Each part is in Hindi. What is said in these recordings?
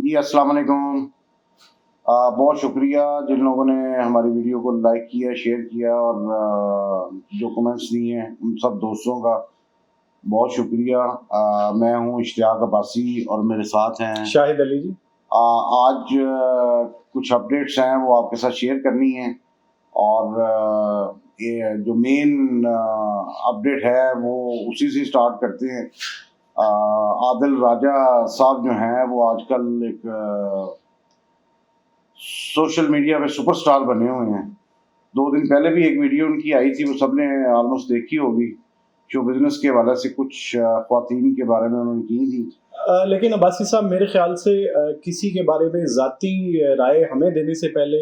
जी अस्सलाम वालेकुम। बहुत शुक्रिया जिन लोगों ने हमारी वीडियो को लाइक किया, शेयर किया और जो कमेंट्स दिए हैं उन सब दोस्तों का बहुत शुक्रिया। मैं हूं इश्तियाक अब्बासी और मेरे साथ हैं शाहिद अली जी। आज कुछ अपडेट्स हैं वो आपके साथ शेयर करनी है और ये जो मेन अपडेट है वो उसी से स्टार्ट करते हैं। आदिल राजा साहब जो हैं वो आजकल एक सोशल मीडिया पे सुपरस्टार बने हुए हैं। 2 दिन पहले भी एक वीडियो उनकी आई थी, वो सबने ऑलमोस्ट देखी होगी। शो बिजनेस के हवाले से कुछ ख्वातीन के बारे में उन्होंने की थी। लेकिन अब्बासी साहब मेरे ख्याल से किसी के बारे में ज़ाती राय हमें देने से पहले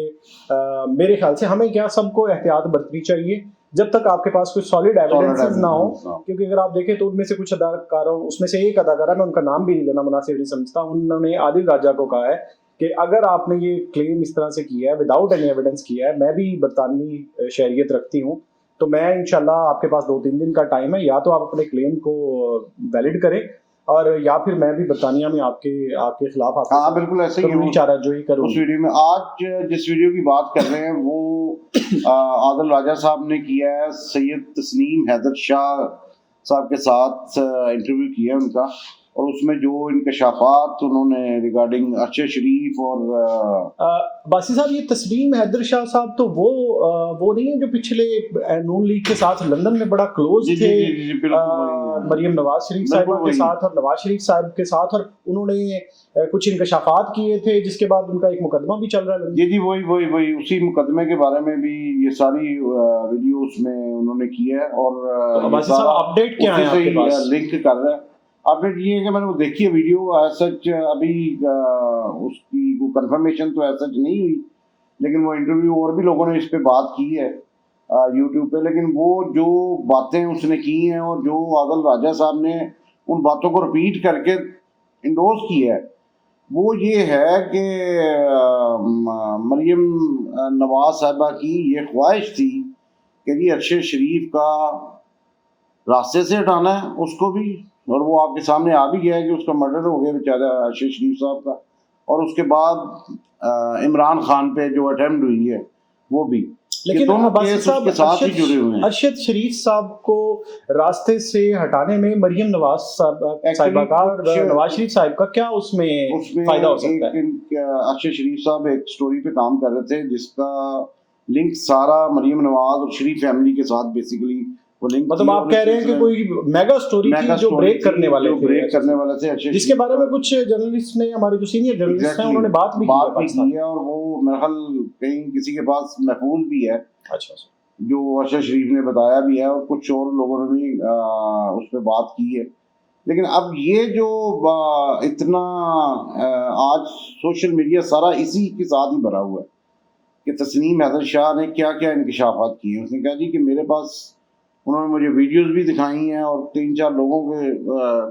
मेरे ख्याल से हमें क्या सबको एहतियात बरतनी चाहिए जब तक आपके पास कोई सॉलिड एविडेंसेस ना हो। क्योंकि अगर आप देखें तो उनमें से कुछ अदाकारों, उसमें से एक अदाकारा, मैं उनका नाम भी नहीं लेना मुनासिब नहीं समझता, उन्होंने आदिल राजा को कहा है कि अगर आपने ये क्लेम इस तरह से किया है विदाउट एनी एविडेंस किया है, मैं भी बरतानवी शहरियत रखती हूँ, तो मैं इंशाल्लाह आपके पास 2-3 दिन का टाइम है, या तो आप अपने क्लेम को वैलिड करें और या फिर मैं भी बरतानिया में आपके खिलाफ हाँ बिल्कुल ऐसे ही चाराजोई करूँ। उस वीडियो में आज जिस वीडियो की बात कर रहे हैं वो आदिल राजा साहब ने किया है सैयद तस्नीम हैदर शाह साहब के साथ इंटरव्यू किया उनका, और उसमें जो इंकशाफात उन्होंने रिगार्डिंग अरशद शरीफ और बासी साहब, ये तस्लीम हैदर शाह साहब तो वो नहीं है जो पिछले नून लीग के साथ लंदन में बड़ा क्लोज थे मरियम नवाज शरीफ साहब के साथ और नवाज शरीफ साहब के साथ, और उन्होंने कुछ इंकशाफात किए थे जिसके बाद उनका एक मुकदमा भी चल रहा है। जी वही उसी मुकदमे के बारे में भी ये सारी वीडियो उसमें उन्होंने की है। और बासी साहब अपडेट क्या है आपके पास? लिंक कर रहा है। अपडेट ये है कि मैंने वो देखी है वीडियो, सच अभी उसकी वो कंफर्मेशन तो सच नहीं हुई, लेकिन वो इंटरव्यू और भी लोगों ने इस पे बात की है यूट्यूब पे। लेकिन वो जो बातें उसने की हैं और जो आदिल राजा साहब ने उन बातों को रिपीट करके इंडोर्स की है, वो ये है कि मरियम नवाज साहबा की ये ख्वाहिश थी कि जी अरशद शरीफ का रास्ते से हटाना है उसको भी, और वो आपके सामने आ भी गया है कि उसका मर्डर हो गया बेचारा अरशद शरीफ साहब का, और उसके बाद इमरान खान पे जो अटेम्प्ट हुई है वो भी। लेकिन दोनों केस उसके साथ ही जुड़े हुए हैं। अरशद शरीफ साहब को रास्ते से हटाने में मरियम नवाज साहिबा का और नवाज शरीफ साहब का क्या उसमें फायदा हो सकता है? अरशद शरीफ साहब एक स्टोरी पे काम कर रहे थे जिसका लिंक सारा मरियम नवाज और शरीफ फैमिली के साथ बेसिकली वो लिंक, मतलब आप कह रहे हैं कि कोई मेगा स्टोरी थी जो ब्रेक करने वाले थे, जिसके बारे में कुछ जर्नलिस्ट ने, हमारे जो सीनियर जर्नलिस्ट हैं, उन्होंने बात भी की है, और वो मेरे ख्याल कहीं किसी के पास महफूज भी है। अच्छा, जो अरशद शरीफ ने बताया भी है और कुछ और लोगों ने भी उस पर बात की है। लेकिन अब ये जो इतना आज सोशल मीडिया सारा इसी के साथ ही भरा हुआ है कि तस्नीम हैदर शाह ने क्या क्या इंकशाफात किए। उसने कहा जी कि मेरे पास, उन्होंने मुझे वीडियोस भी दिखाई हैं और 3-4 लोगों के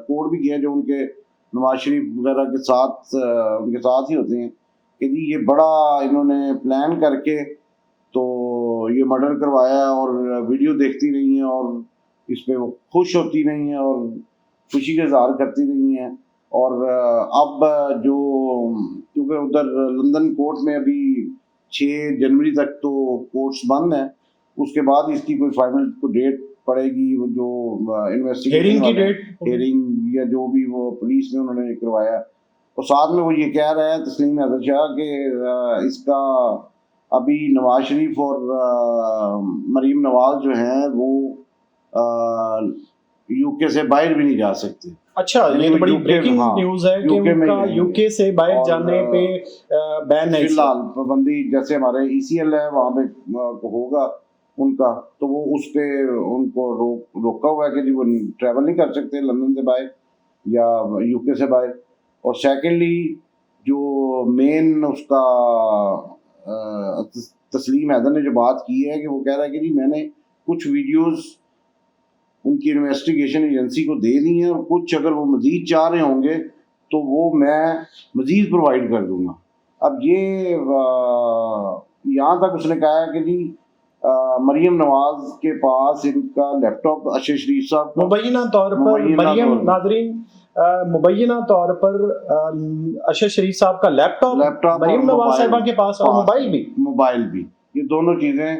कोड भी किया जो उनके नवाज शरीफ वगैरह के साथ उनके साथ ही होते हैं कि जी ये बड़ा इन्होंने प्लान करके तो ये मर्डर करवाया और वीडियो देखती रही हैं और इस पर वो खुश होती नहीं है और खुशी का इजहार करती नहीं है। और अब जो क्योंकि उधर लंदन कोर्ट में अभी 6 जनवरी तक तो कोर्ट्स बंद हैं, उसके बाद इसकी कोई फाइनल को डेट पड़ेगी, वो जो इन्वेस्टिगेशन की डेट, हेयरिंग या जो भी वो पुलिस ने उन्होंने करवाया। तो साथ में वो ये कह रहा है तस्लीम हैदर शाह कि इसका अभी नवाज शरीफ और मरीम नवाज जो हैं वो यूके से बाहर भी नहीं जा सकते। अच्छा, ये तो बड़ी ब्रेकिंग न्यूज़ है कि उनका यूके से बाहर जाने पे बैन है। फिलहाल पाबंदी जैसे हमारे ECL है वहाँ पे होगा उनका, तो वो उस पे उनको रोका हुआ है कि जी वो ट्रैवल नहीं कर सकते लंदन से बाहर या यूके से बाहर। और सेकेंडली जो मेन उसका तस्लीम हैदर ने जो बात की है कि वो कह रहा है कि जी मैंने कुछ वीडियोस उनकी इन्वेस्टिगेशन एजेंसी को दे दी हैं और कुछ अगर वो मज़ीद चाह रहे होंगे तो वो मैं मज़ीद प्रोवाइड कर दूंगा। अब ये यहाँ तक उसने कहा है कि जी मरियम नवाज के पास इनका लैपटॉप अरशद शरीफ साहब मुबैना तौर पर मरियम नाज़रीन मुबैना तौर पर अरशद शरीफ साहब का लैपटॉप मरीम नवाज साहिबा के पास और मोबाइल भी, ये दोनों चीजें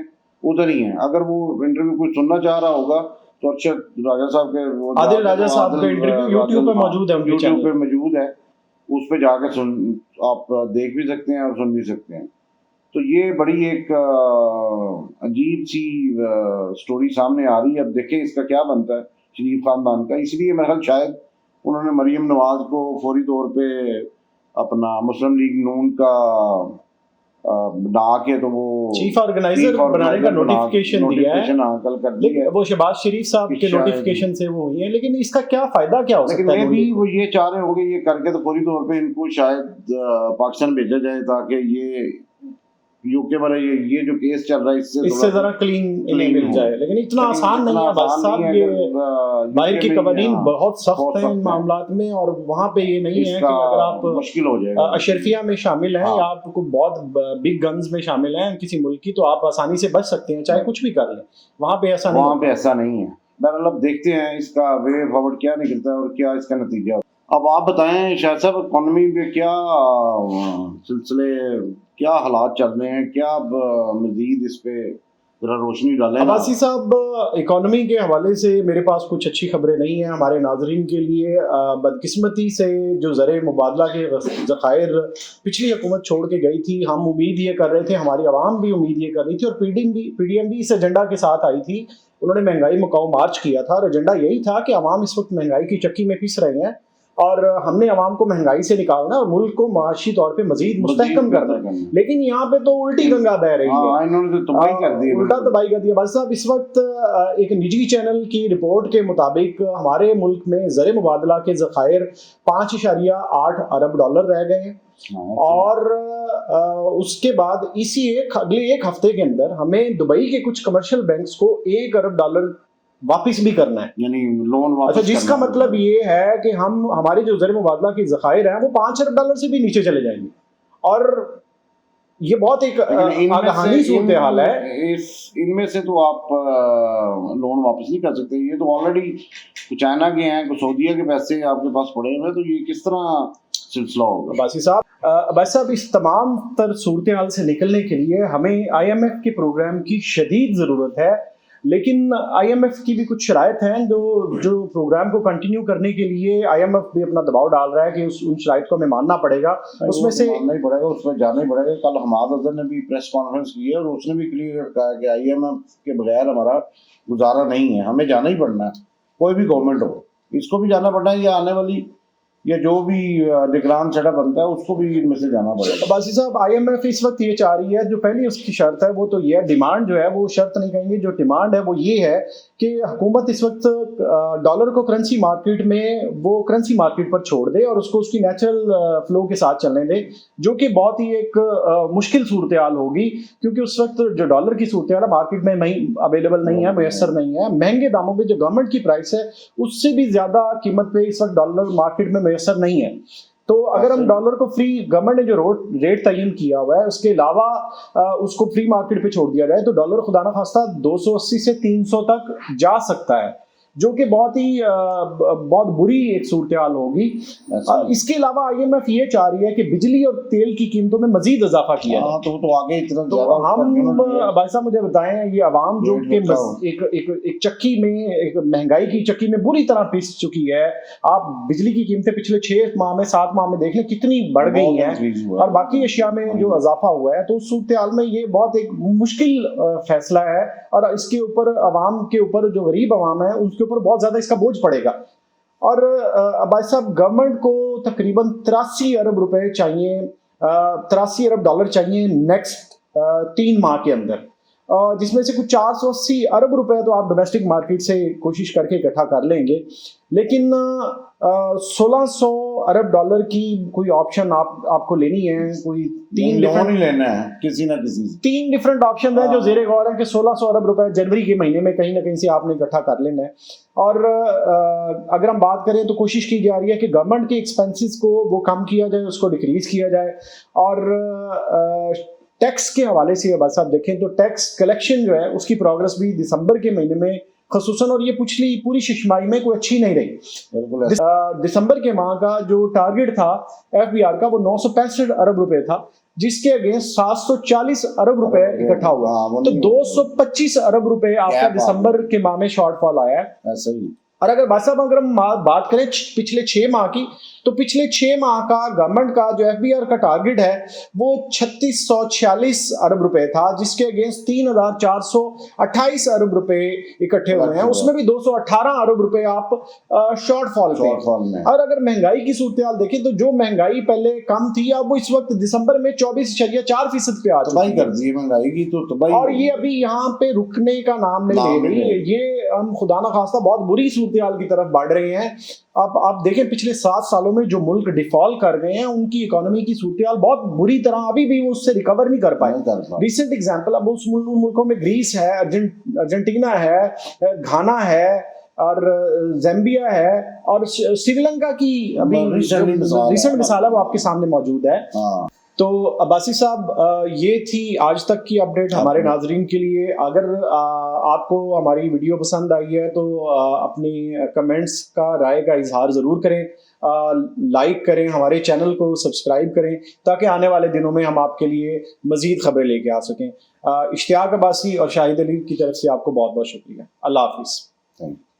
उधर ही हैं। अगर वो इंटरव्यू कोई सुनना चाह रहा होगा तो अरशद राजा साहब के आदिल राजा साहब का इंटरव्यू यूट्यूब पे मौजूद है, यूट्यूब पे मौजूद है, उस पे जाकर सुन आप देख भी सकते हैं और सुन भी सकते हैं। तो ये बड़ी एक अजीब सी स्टोरी सामने आ रही है। अब देखें इसका क्या बनता है शरीफ खानदान का। इसलिए मेरा ख्याल शायद उन्होंने मरीम नवाज को फौरी तौर पे अपना मुस्लिम लीग नून का बना के तो वो चीफ ऑर्गेनाइजर बनाने का नोटिफिकेशन दिया है, कल कर दिया। वो शहबाज शरीफ साहब के नोटिफिकेशन से वो हुई है, लेकिन इसका क्या फायदा क्या हो सकता है? लेकिन भी वो ये चाह रहे होंगे ये करके तो फौरी तौर पे इनको शायद पाकिस्तान भेजा जाए ताकि ये यूके वाला ये जो केस चल रहा है इससे जरा क्लीन मिल जाए। लेकिन इतना आसान नहीं है बस साहब, ये बाहर की कवानीन बहुत सख्त हैं इन मामलात में, और वहाँ पे ये नहीं है कि अगर आप मुश्किल हो जाएगा अशरफिया में शामिल हैं या आपको बहुत बिग गन्स में शामिल हैं किसी मुल्क की, तो आप आसानी से बच सकते हैं चाहे कुछ भी कर लें। वहाँ पे ऐसा नहीं है। बहरहाल अब देखते हैं इसका वे फॉरवर्ड क्या निकलता है और क्या इसका नतीजा। अब आप बताएं शाह साहब, इकोनॉमी में क्या सिलसिले, क्या हालात चल रहे हैं, क्या मजीद इस पे जरा रोशनी डालें। अब्बासी साहब, इकोनॉमी के हवाले से मेरे पास कुछ अच्छी खबरें नहीं हैं हमारे नाजरीन के लिए। बदकिस्मती से जो ज़र मुबादला के ज़खायर पिछली हुकूमत छोड़ के गई थी, हम उम्मीद ये कर रहे थे, हमारी आवाम भी उम्मीद ये कर रही थी, और पीडीएम भी इस एजेंडा के साथ आई थी। उन्होंने महंगाई मुकाओ मार्च किया था और एजेंडा यही था कि आवाम इस वक्त महंगाई की चक्की में पिस रहे हैं और हमने आवाम को महंगाई से निकालना और मुल्क को माशी तौर पे मजीद मुस्तहकम करना है। लेकिन यहाँ पे तो उल्टी गंगा बह रही है, इन्होंने तो तबाही कर दी, उल्टा तबाही कर दिया। बस साहब, इस वक्त एक निजी चैनल की रिपोर्ट के मुताबिक हमारे मुल्क में ज़र मुबादला के ज़खायर 5.8 अरब डॉलर रह गए हैं, और उसके बाद अगले एक हफ्ते के अंदर हमें दुबई के कुछ कमर्शियल बैंक्स को 1 अरब डॉलर वापिस भी करना है, यानी लोन वापस। अच्छा, जिसका मतलब ये है कि हमारे जो ज़र मुबादला के ज़खायर हैं वो 5 अरब डॉलर से भी नीचे चले जाएंगे, और ये बहुत एक आगाहानी सूरत हाल है। इनमें से तो आप लोन वापस नहीं कर सकते। ये तो ऑलरेडी चाइना के हैं, सऊदीया के पैसे आपके पास पड़े हुए, तो ये किस तरह सिलसिला होगा? बासी साहब, इस तमाम तर सूरत हाल से निकलने के लिए हमें IMF के प्रोग्राम की शदीद ज़रूरत है, लेकिन IMF की भी कुछ शराइत हैं जो प्रोग्राम को कंटिन्यू करने के लिए IMF भी अपना दबाव डाल रहा है कि उन शराइत को हमें मानना पड़ेगा। उसमें से मानना ही पड़ेगा, उसमें जाना ही पड़ेगा। कल हमाद अजहर ने भी प्रेस कॉन्फ्रेंस की है और उसने भी क्लियर कहा कि IMF के बगैर हमारा गुजारा नहीं है, हमें जाना ही पड़ना है। कोई भी गवर्नमेंट हो, इसको भी जाना पड़ना है, या आने वाली या जो भी निगरान सेटअप बनता है उसको भी इनमें से जाना पड़ेगा। बासी साहब, IMF इस वक्त ये चाह रही है, जो पहली उसकी शर्त है वो तो ये है, डिमांड जो है वो शर्त नहीं कहेंगे, जो डिमांड है वो ये है कि हुकूमत इस वक्त डॉलर को करेंसी मार्केट पर छोड़ दे और उसको उसकी नेचुरल फ्लो के साथ चलने दे, जो कि बहुत ही एक मुश्किल सूरत हाल होगी, क्योंकि उस वक्त जो डॉलर की सूरत हाल मार्केट में अवेलेबल नहीं है, मैसर नहीं है। महंगे दामों पे जो गवर्नमेंट की प्राइस है उससे भी ज्यादा कीमत पे इस वक्त डॉलर मार्केट में मैसर नहीं है। तो अगर हम डॉलर को फ्री, गवर्नमेंट ने जो रेट तयन किया हुआ है उसके अलावा उसको फ्री मार्केट पे छोड़ दिया जाए तो डॉलर खुदा न खास्ता 280 से 300 तक जा सकता है, जो कि बहुत बुरी एक सूरत हाल होगी। इसके अलावा IMF ये चाह रही है कि बिजली और तेल की कीमतों में मजीद इजाफा किया जाए। तो आगे इतना तो हम भाई साहब मुझे बताएं, ये आवाम जो कि एक चक्की में, एक महंगाई की चक्की में बुरी तरह पिस चुकी है। आप बिजली की कीमतें पिछले 6 माह में 7 माह में देख लें कितनी बढ़ गई हैं, और बाकी अशिया में जो इजाफा हुआ है, तो उस सूरत हाल में ये बहुत एक मुश्किल फैसला है, और इसके ऊपर आवाम के ऊपर, जो गरीब आवाम है उसके ऊपर बहुत ज्यादा इसका बोझ पड़ेगा। और भाई साहब, गवर्नमेंट को तकरीबन 83 अरब रुपए चाहिए, 83 अरब डॉलर चाहिए नेक्स्ट 3 माह के अंदर, जिसमें से कुछ 480 अरब रुपए तो आप डोमेस्टिक मार्केट से कोशिश करके इकट्ठा कर लेंगे, लेकिन 1600 अरब डॉलर की कोई ऑप्शन आपको लेनी है, कोई 3 डिफरेंट ऑप्शन है जो जेरे गौर है कि 1600 अरब रुपए जनवरी के महीने में कहीं ना कहीं से आपने इकट्ठा कर लेना है। और अगर हम बात करें तो कोशिश की जा रही है कि गवर्नमेंट के एक्सपेंसेस को वो कम किया जाए, उसको डिक्रीज किया जाए, और टैक्स के हवाले से बस आप देखें तो टैक्स कलेक्शन जो है उसकी प्रोग्रेस भी दिसंबर के महीने में खसूसन, और ये पिछली पूरी शशमाई में कोई अच्छी नहीं रही। बिल्कुल ऐसा। दिसंबर के माह का जो टारगेट था एफबीआर का वो 965 अरब रुपए था, जिसके अगेंस्ट 740 अरब रुपए इकट्ठा हुआ। तो 225 अरब रुपए आपका दिसंबर के माह में शॉर्टफॉल आया है। ऐसा ही। और अगर भाई साहब अगर हम बात करें पिछले 6 माह की, तो पिछले 6 माह का गवर्नमेंट का जो एफबीआर का टारगेट है वो 3646 अरब रुपए था, जिसके अगेंस्ट 3428 अरब रुपए इकट्ठे हुए हैं। उसमें भी 218 अरब रुपए आप शॉर्टफॉल पे। और अगर महंगाई की सूरत देखें तो जो महंगाई पहले कम थी, अब वो इस वक्त दिसंबर में 24.4% पे आ तबाही कर दी है महंगाई की, तो तबाही। और ये अभी यहाँ पे रुकने का नाम नहीं ले रही। ये हम खुदा ना खास्ता बहुत बुरी सूरत की तरफ बढ़ रहे हैं। अब आप देखें पिछले 7 सालों में जो मुल्क डिफॉल्ट कर गए हैं, उनकी इकोनॉमी की सूरत बहुत बुरी तरह अभी भी वो उससे रिकवर नहीं कर पाए। रिसेंट एग्जांपल अब उस मुल्कों में ग्रीस है, अर्जेंटीना है, घाना है और ज़ैम्बिया है और श्रीलंका की अभी रिसेंट मिसाल है वो आपके सामने मौजूद है। तो अब्बासी साहब, ये थी आज तक की अपडेट हमारे नाजरीन के लिए। अगर आपको हमारी वीडियो पसंद आई है तो अपनी कमेंट्स का राय का इजहार ज़रूर करें, लाइक करें, हमारे चैनल को सब्सक्राइब करें, ताकि आने वाले दिनों में हम आपके लिए मज़ीद खबरें लेके आ सकें। इश्तियाक अब्बासी और शाहिद अली की तरफ से आपको बहुत बहुत शुक्रिया। अल्लाह हाफिज़।